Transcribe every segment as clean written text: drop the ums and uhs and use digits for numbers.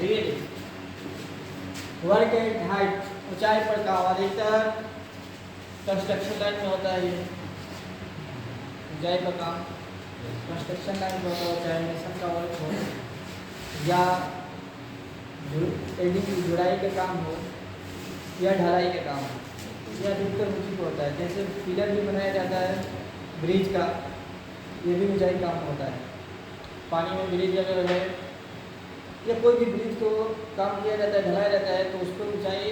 ठीक है जी। Work at height, ऊंचाई पर काम अधिकतर कंस्ट्रक्शन लाइन में होता है। ये ऊंचाई पर काम कंस्ट्रक्शन लाइन में होता है, चाहे मेसन का वर्क हो या एडिंग की जुड़ाई का काम हो या ढलाई का काम हो, यह अधिकतर ऊंची पर होता है। जैसे पिलर भी बनाया जाता है ब्रिज का, ये भी ऊंचाई काम होता है। पानी में ब्रिज अगर है या कोई भी ब्रिज को काम किया जाता है, ढलाया जाता है, तो उस पर ऊंचाई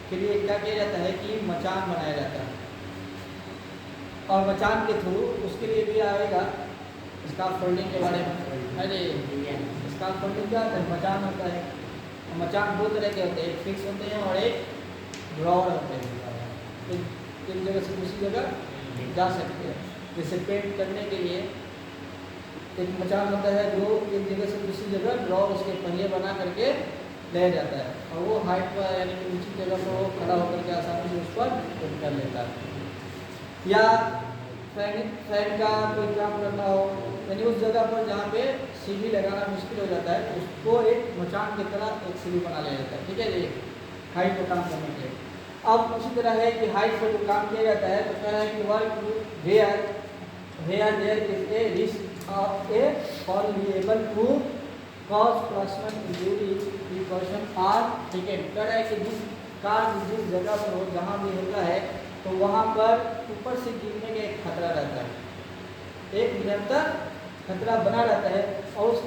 के लिए क्या किया जाता है कि मचान बनाया जाता है। और मचान के थ्रू उसके लिए भी आएगा स्काफ फोल्डिंग के बारे में। अरे स्काफ फोल्डिंग क्या होता है? मचान होता है। मचान दो तरह के होते हैं, एक फिक्स होते हैं और एक ड्रॉवर होते हैं। एक जगह से दूसरी जगह जा सकते हैं। जैसे पेंट करने के लिए एक मचान होता है जो एक जगह से दूसरी जगह ड्रॉवर उसके पहिए बना करके ले जाता है, और वो हाइट पर यानी कि ऊंची जगह पर वो खड़ा होकर के आसानी से उस पर पेंट कर लेता है। या फैन का कोई काम करना हो, यानी उस जगह पर जहाँ पे सीढ़ी लगाना मुश्किल हो जाता है, उसको एक मचान की तरह एक सीढ़ी बना लिया जाता है। ठीक है जी, हाइट पर काम करने के लिए। अब उसी तरह है कि हाइट पर जो काम किया जाता है, तो कह रहा है कि work where there is a risk of a fall liable to cause personal injury precaution are ticket. कह रहा है कि जिस जगह पर हो, जहाँ भी होता है, तो वहाँ पर ऊपर से गिरने का एक खतरा रहता है, एक निरंतर खतरा बना रहता है। और उस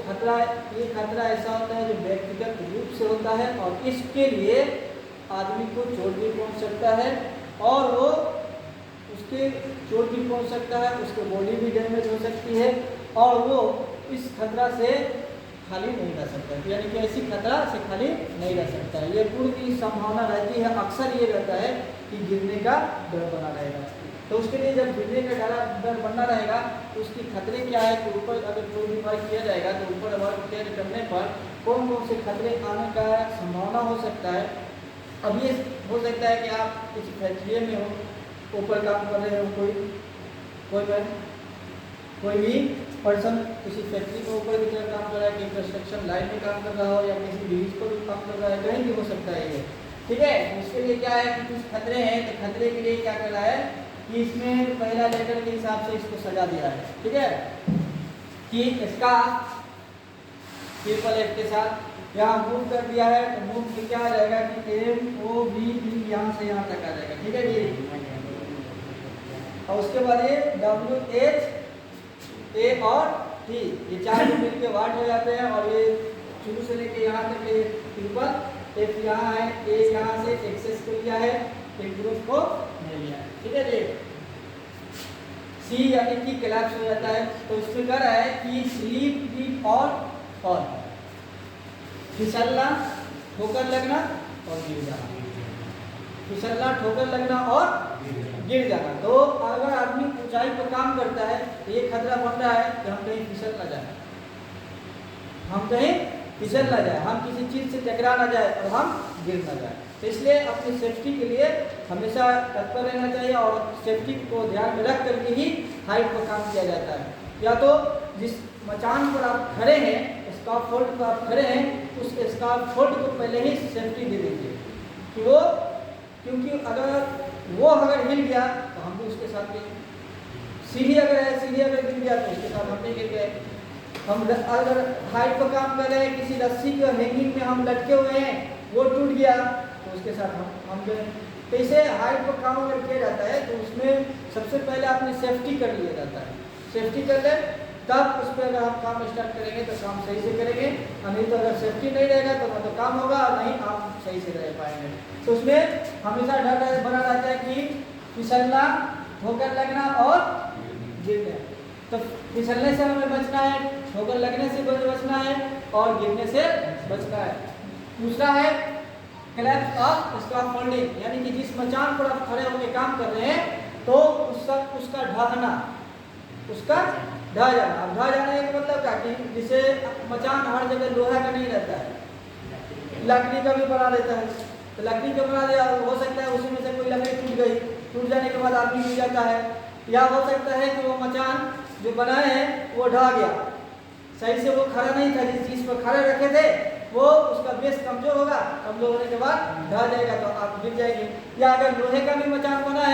ये खतरा ऐसा होता है जो व्यक्तिगत रूप से होता है, और इसके लिए आदमी को चोट भी पहुँच सकता है, और वो उसके चोट भी पहुँच सकता है, उसके बॉडी भी डैमेज हो सकती है, और वो इस खतरा से खाली नहीं रह सकता। यानी कि ऐसी खतरा से खाली नहीं रह सकता है। ये पूर्ण की संभावना रहती है, अक्सर ये रहता है कि गिरने का डर बना रहेगा। तो उसके लिए जब गिरने का डर बना रहेगा, तो उसकी खतरे क्या है कि ऊपर अगर कोई भी वर्क किया जाएगा, तो ऊपर वर्क करने पर कौन कौन से खतरे आने का संभावना हो सकता है। अब ये हो सकता है कि आप किसी फैक्ट्री में हो, ऊपर काम कर रहे हो, कोई भी पर्सन किसी फैक्ट्री के ऊपर की तरह काम कर रहा है, कि कंस्ट्रक्शन लाइन में काम कर रहा हो, या किसी ब्रिज पर भी काम कर रहा है, कहीं भी हो सकता है ये। ठीक है, उसके लिए क्या है कि कुछ खतरे हैं, तो खतरे के लिए क्या कर रहा है कि इसमें पहला लेटर के हिसाब से इसको सजा दिया है। ठीक है, कि इसका ट्रिपल एफ के साथ यहाँ मूव कर दिया है, तो मूव में क्या आ जाएगा कि MOV यहाँ से यहाँ तक आ जाएगा। ठीक है जी, और उसके बाद ये WH A और T, ये चार मिलके वार्ड हो जाते हैं, और ये शुरू से लेके यहाँ तक ये ट्रिपल F यहाँ है, A यहाँ से एक्सेस को लिया है, एक ग्रुप को नहीं लिया है। ठीक है जी, C यानी कि कोलैप्स हो जाता है। तो इसमें कह रहा है कि स्लीप डीप और फिसलना, ठोकर लगना और गिर जाना। फिसलना, ठोकर लगना और गिर जाना। तो अगर आदमी ऊंचाई पर काम करता है, तो ये खतरा बन रहा है कि हम कहीं फिसल ना जाए, हम किसी चीज़ से टकरा ना जाए और हम गिर ना जाए। तो इसलिए अपनी सेफ्टी के लिए हमेशा तत्पर रहना चाहिए, और सेफ्टी को ध्यान में रख करके ही हाइट पर काम किया जाता है। या तो जिस मचान पर आप खड़े हैं, स्काफ फोल्ड पर आप खड़े हैं, उस स्काफ फोल्ड को पहले ही सेफ्टी दे दीजिए कि वो, क्योंकि अगर हिल गया तो हम भी उसके साथ गिर, सीढ़ी अगर गिर गया तो उसके साथ हम भी गिर गए। हम अगर हाइट पर काम कर रहे हैं, किसी रस्सी के हैंगिंग में हम लटके हुए हैं, वो टूट गया तो उसके साथ हम गए। तो इसे हाइट पर काम अगर किया जाता है, तो उसमें सबसे पहले अपनी सेफ्टी कर लिया जाता है। सेफ्टी कर ले, तब उस पर अगर हम काम स्टार्ट करेंगे तो काम सही से करेंगे, और नहीं तो अगर सेफ्टी नहीं रहेगा तो ना तो काम होगा और नहीं आप सही से रह पाएंगे। तो उसमें हमेशा डर बना रहता है कि फिसलना, ठोकर लगना और गिरना। तो फिसलने से हमें बचना है, ठोकर लगने से बचना है, और गिरने से बचना है। दूसरा है कोलैप्स ऑफ स्काफ फोल्डिंग, यानी कि जिस मचान पर आप खड़े होकर काम कर रहे हैं, तो उसका ढह जाना। अब ढह जाने का मतलब क्या कि जिसे मचान हर जगह लोहा का नहीं रहता है, लकड़ी का भी बना देता है। तो लकड़ी का बना दिया, हो सकता है उसी में से कोई लकड़ी टूट जाने के बाद आदमी गिर जाता है, या हो सकता है कि वो मचान जो बनाए हैं वो ढह गया, सही से वो खड़ा नहीं था, जिस चीज़ पर खड़े रखे थे वो उसका बेस कमजोर होगा, कमजोर होने के बाद ढह जाएगा तो आप गिर जाएंगे। या अगर लोहे का भी मचान बना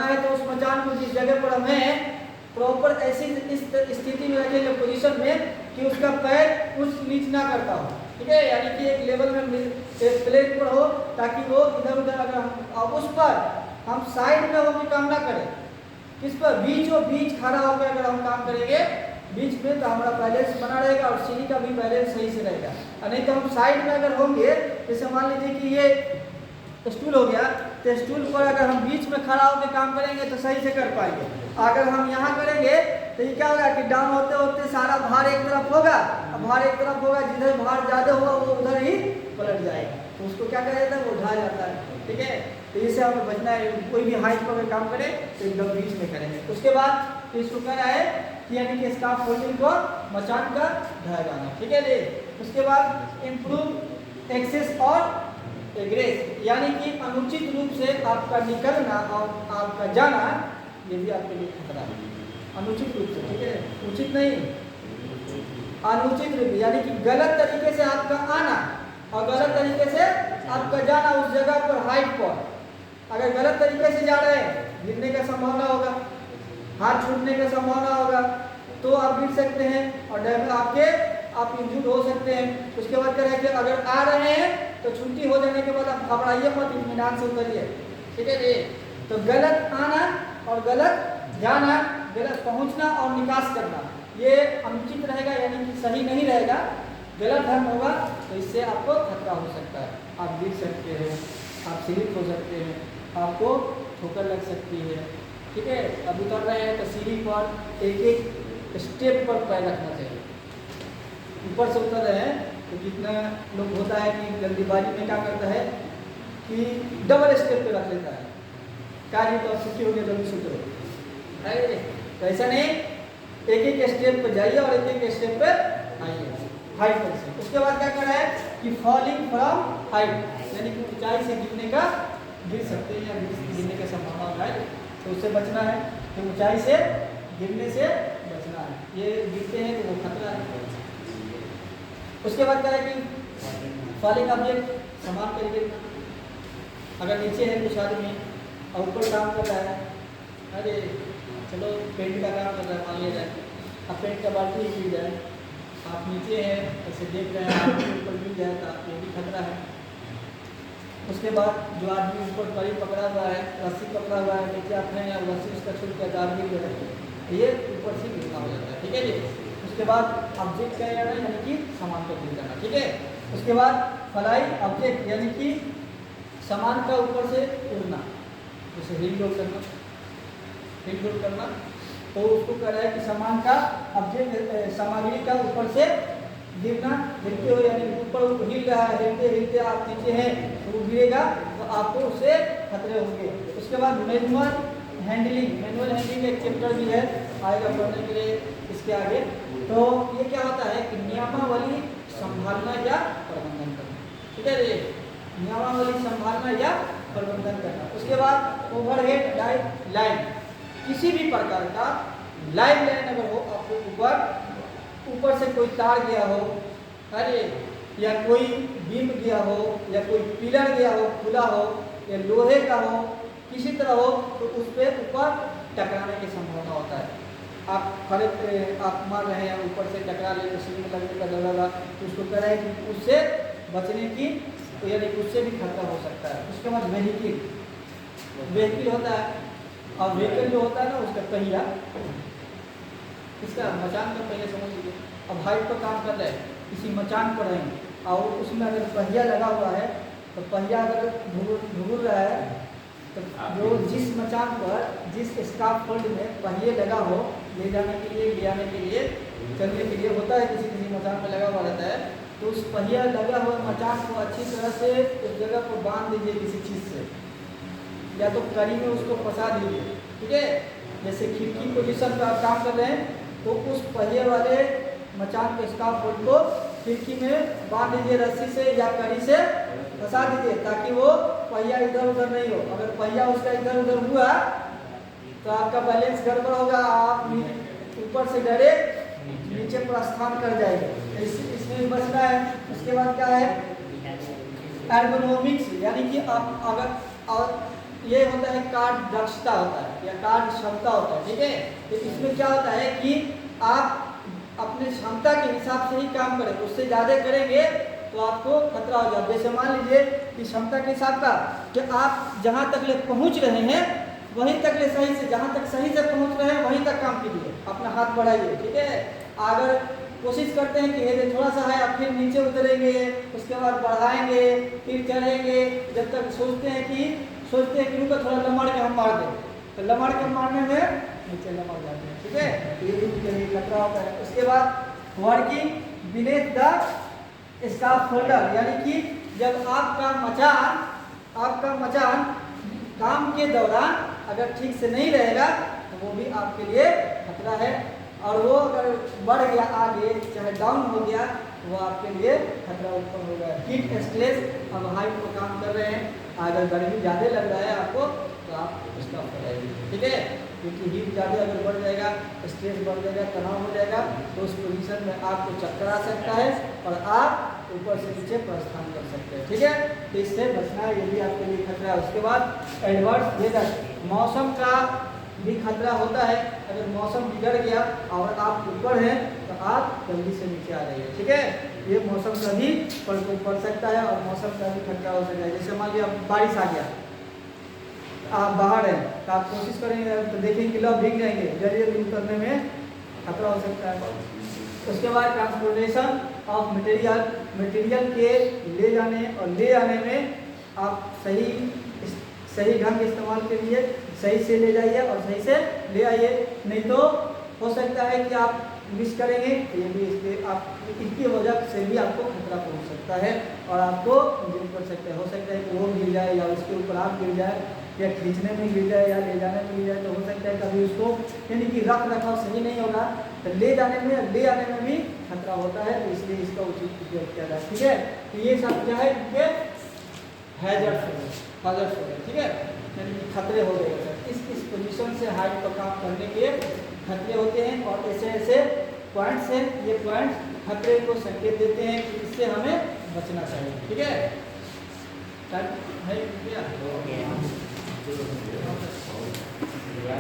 है तो उस मचान को जिस जगह पर हमें प्रॉपर ऐसी इस स्थिति में रखेंगे पोजीशन में कि उसका पैर उस नीच ना करता हो, ठीक है, यानी कि एक लेवल में एक प्लेन पर हो ताकि वो इधर उधर अगर उस पर हम साइड में होकर काम ना करें, किस पर बीचों बीच खड़ा होकर अगर हम काम करेंगे बीच में तो हमारा बैलेंस बना रहेगा और सीढ़ी का भी बैलेंस सही से रहेगा। और नहीं तो हम साइड में अगर होंगे, जैसे मान लीजिए कि ये स्टूल हो गया तो स्टूल पर अगर हम बीच में खड़ा होकर काम करेंगे तो सही से कर पाएंगे। अगर हम यहाँ करेंगे तो ये क्या होगा कि डाउन होते होते सारा भार एक तरफ होगा, अब भार एक तरफ होगा, जिधर भार ज़्यादा होगा वो उधर ही पलट जाएगा, तो उसको क्या कहा जाता है, वो ढा जाता है, ठीक है। तो इससे हमें बचना है, कोई भी हाइट पर काम करें तो एकदम बीच में करेंगे। उसके बाद इसको कह रहा है कि यानी कि स्काफ फोल्डिंग को मचान का ढह जाना, ठीक है जी। उसके बाद इम्प्रूव एक्सेस और एग्रेस, यानी कि अनुचित रूप से आपका निकलना और आपका जाना, ये भी आपके लिए खतरा है। अनुचित रूप से, ठीक है, उचित नहीं, अनुचित रूप यानी कि गलत तरीके से आपका आना और गलत तरीके से आपका जाना उस जगह पर हाइट पर। अगर गलत तरीके से जा रहे हैं गिरने का संभावना होगा, हाथ छूटने का संभावना होगा, तो आप गिर सकते हैं और डैमेज आप इंजूर हो सकते हैं। उसके बाद कह रहे हैं कि अगर आ रहे हैं तो छुट्टी हो जाने के बाद आप घबराइए मत, इत्मीनान से उतरिए, ठीक है जी। तो गलत आना और गलत जाना, गलत पहुंचना और निकास करना, ये अनुचित रहेगा, यानी कि सही नहीं रहेगा, गलत धर्म होगा, तो इससे आपको खतरा हो सकता है। आप गिर सकते हैं, आप स्लिप हो सकते हैं, आपको ठोकर लग सकती है, ठीक है। अब उतर रहे हैं तो सीढ़ी पर एक एक स्टेप पर पैर रखना चाहिए। ऊपर से उतर रहे हैं तो कितना लोग होता है कि जल्दीबाजी में क्या करता है कि डबल स्टेप पे रख लेता है, कार्य तो छुट्टी हो गई जल्दी सुधरो, तो ऐसा नहीं, एक एक स्टेप पे जाइए और एक एक स्टेप पे आइए हाइट पर से। उसके बाद क्या कर रहा है कि फॉलिंग फ्रॉम हाइट, यानी कि ऊंचाई से गिरने का, गिर सकते हैं या गिरने का संभावना है, तो उससे बचना है, तो ऊंचाई से गिरने से बचना है, ये गिरते हैं तो वो खतरा है। उसके बाद क्या है कि फॉलिंग ऑब्जेक्ट समान तरीके, अगर नीचे है कुछ आदमी और ऊपर काम कर रहा है, अरे चलो पेंट का काम कर रहा है, मान लिया जाए, अब पेंट का बाल्टी ही गिर जाए, आप नीचे हैं ऐसे देख रहे हैं, आपके ऊपर गिर जाए तो ये भी खतरा है। उसके बाद जो आदमी ऊपर कड़ी पकड़ा हुआ है, रस्सी पकड़ा हुआ है, नीचे आप हैं और रस्सी उसका छूट के दाग गिर गया है, ये ऊपर से गिरना हो जाता है, ठीक है जी। उसके बाद ऑब्जेक्ट क्या है, यानी कि सामान को गिर जाना, ठीक है। उसके बाद फ्लाई ऑब्जेक्ट, यानी कि सामान का ऊपर से उड़ना, जैसे हिल डोल करना, हिल डोल करना, तो उसको कह रहा है कि सामान का ऑब्जेक्ट, सामग्री का ऊपर से गिरना, गिरते हुए यानी ऊपर हिल रहा है, हिलते हिलते आप नीचे हैं तो वो गिरेगा, तो आपको उससे खतरे होंगे। उसके बाद मैनुअल हैंडलिंग, मैनुअल हैंडलिंग एक चैप्टर भी है, आएगा पढ़ने के लिए इसके आगे। तो ये क्या होता है कि नियमावली संभालना या प्रबंधन करना, ठीक है जी, नियमावली संभालना या प्रबंधन करना। उसके बाद ओवरहेड लाइन, किसी भी प्रकार का लाइन अगर हो आपको ऊपर से कोई तार गया हो, अरे या कोई बीम गया हो या कोई पिलर गया हो, खुला हो या लोहे का हो, किसी तरह हो, तो उस पर ऊपर टकराने की संभावना होता है। आप खड़े आप मार रहे हैं, ऊपर से टकरा ले तो सीढ़ी में लगने का डर लगा, तो उसको कह रहे हैं कि उससे बचने की, तो यानी उससे भी खतरा हो सकता है। उसके बाद व्हीकल होता है, और व्हीकल जो होता है ना उसका पहिया, इसका मचान का पहिया समझ लीजिए। अब हाइट पर काम कर रहे हैं, किसी मचान पर रहेंगे और उसमें अगर पहिया लगा हुआ है, तो पहिया अगर घूर रहा है, तो जो जिस मचान पर जिस स्काफोल्ड में पहिए लगा हो, ले जाने के लिए, ले आने के लिए, चलने के लिए होता है, किसी मचान पर लगा हुआ रहता है, तो उस पहिया लगा हुआ मचान को अच्छी तरह से उस जगह को बांध दीजिए किसी चीज़ से, या तो कड़ी में उसको फंसा दीजिए, ठीक है। जैसे खिड़की पोजीशन पर आप काम कर रहे हैं, तो उस पहिए वाले मचान के स्काफोल्ड को खिड़की में बांध दीजिए रस्सी से या कड़ी से फंसा दीजिए, ताकि वो पहिया इधर उधर नहीं हो। अगर पहिया उसका इधर उधर हुआ तो आपका बैलेंस गड़बड़ होगा, आप ऊपर से डायरेक्ट नीचे प्रस्थान कर जाएंगे, इसमें बचना है। उसके उसके बाद क्या है एर्गोनॉमिक्स, यानी कि आप अगर और ये होता है कार्य दक्षता होता है या कार्य क्षमता होता है, ठीक है। तो इसमें क्या होता है कि आप अपने क्षमता के हिसाब से ही काम करें, उससे ज़्यादा करेंगे तो आपको खतरा हो जाए। जैसे मान लीजिए कि क्षमता के हिसाब का कि आप जहाँ तक ले पहुँच रहे हैं वहीं तक ले सही से, जहाँ तक सही से पहुँच रहे हैं वहीं तक काम कीजिए, अपना हाथ बढ़ाइए, ठीक है। अगर कोशिश करते हैं कि ये थोड़ा सा है आप फिर नीचे उतरेंगे, उसके बाद बढ़ाएंगे, फिर चढ़ेंगे, जब तक सोचते हैं कि रुको थोड़ा लमड़ के हम मार दें, तो लमड़ के मारने में नीचे लमड़ जाते हैं, ठीक है। ये खतरा होता है। उसके बाद working beneath the staff folder, यानी कि जब आपका मचान काम के दौरान अगर ठीक से नहीं रहेगा तो वो भी आपके लिए खतरा है, और वो अगर बढ़ गया आगे चाहे डाउन हो गया तो वो आपके लिए खतरा उत्पन्न हो गया। हीट स्ट्रेस, अब हाइट पर काम कर रहे हैं, अगर गर्मी ज़्यादा लग रहा है आपको तो आप स्टॉप कर जाइए, ठीक है। क्योंकि हीट ज़्यादा अगर बढ़ जाएगा, स्ट्रेस बढ़ जाएगा, तनाव हो जाएगा तो उस पोजीशन में आपको चक्कर आ सकता है और आप ऊपर से नीचे प्रस्थान कर सकते हैं, ठीक है। तो इससे बचना है, ये भी आपके लिए खतरा है। उसके बाद एडवर्स वेदर, मौसम का भी खतरा होता है। अगर मौसम बिगड़ गया और आप ऊपर हैं तो आप जल्दी से नीचे आ जाइए, ठीक है। ये मौसम का भी पड़ सकता है और मौसम का भी खतरा हो सकता है। जैसे मान लिया बारिश आ गया, आप बाहर हैं तो आप कोशिश करेंगे तो देखेंगे कि लोग भीग जाएंगे, जल्दी उतरने में खतरा हो सकता है। उसके बाद ट्रांसपोर्टेशन ऑफ मटेरियल के ले जाने और ले आने में आप सही ढंग इस्तेमाल करिए, सही से ले जाइए और सही से ले आइए, नहीं तो हो सकता है कि आप मिस करेंगे तो ये भी इसकी वजह से भी आपको खतरा पहुंच सकता है और आपको इंजरी कर सकता है। हो सकता है कि वो गिर जाए या उसके ऊपर आप गिर जाए या खींचने में गिर जाए या ले जाने में गिर जाए, तो हो सकता है कभी उसको यानी कि रख रखाव सही नहीं होगा तो ले जाने में ले आने में भी खतरा होता है, तो इसलिए इसका उचित उपयोग किया जाए, ठीक है। तो ये सब क्या है कि हैजर्ड्स हो गए, ठीक है, यानी कि खतरे हो गए सर। इस पोजीशन से हाइट पर काम करने के खतरे होते हैं और ऐसे पॉइंट्स हैं, ये पॉइंट्स खतरे को संकेत देते हैं कि इससे हमें बचना चाहिए, ठीक है। टाइम है क्या?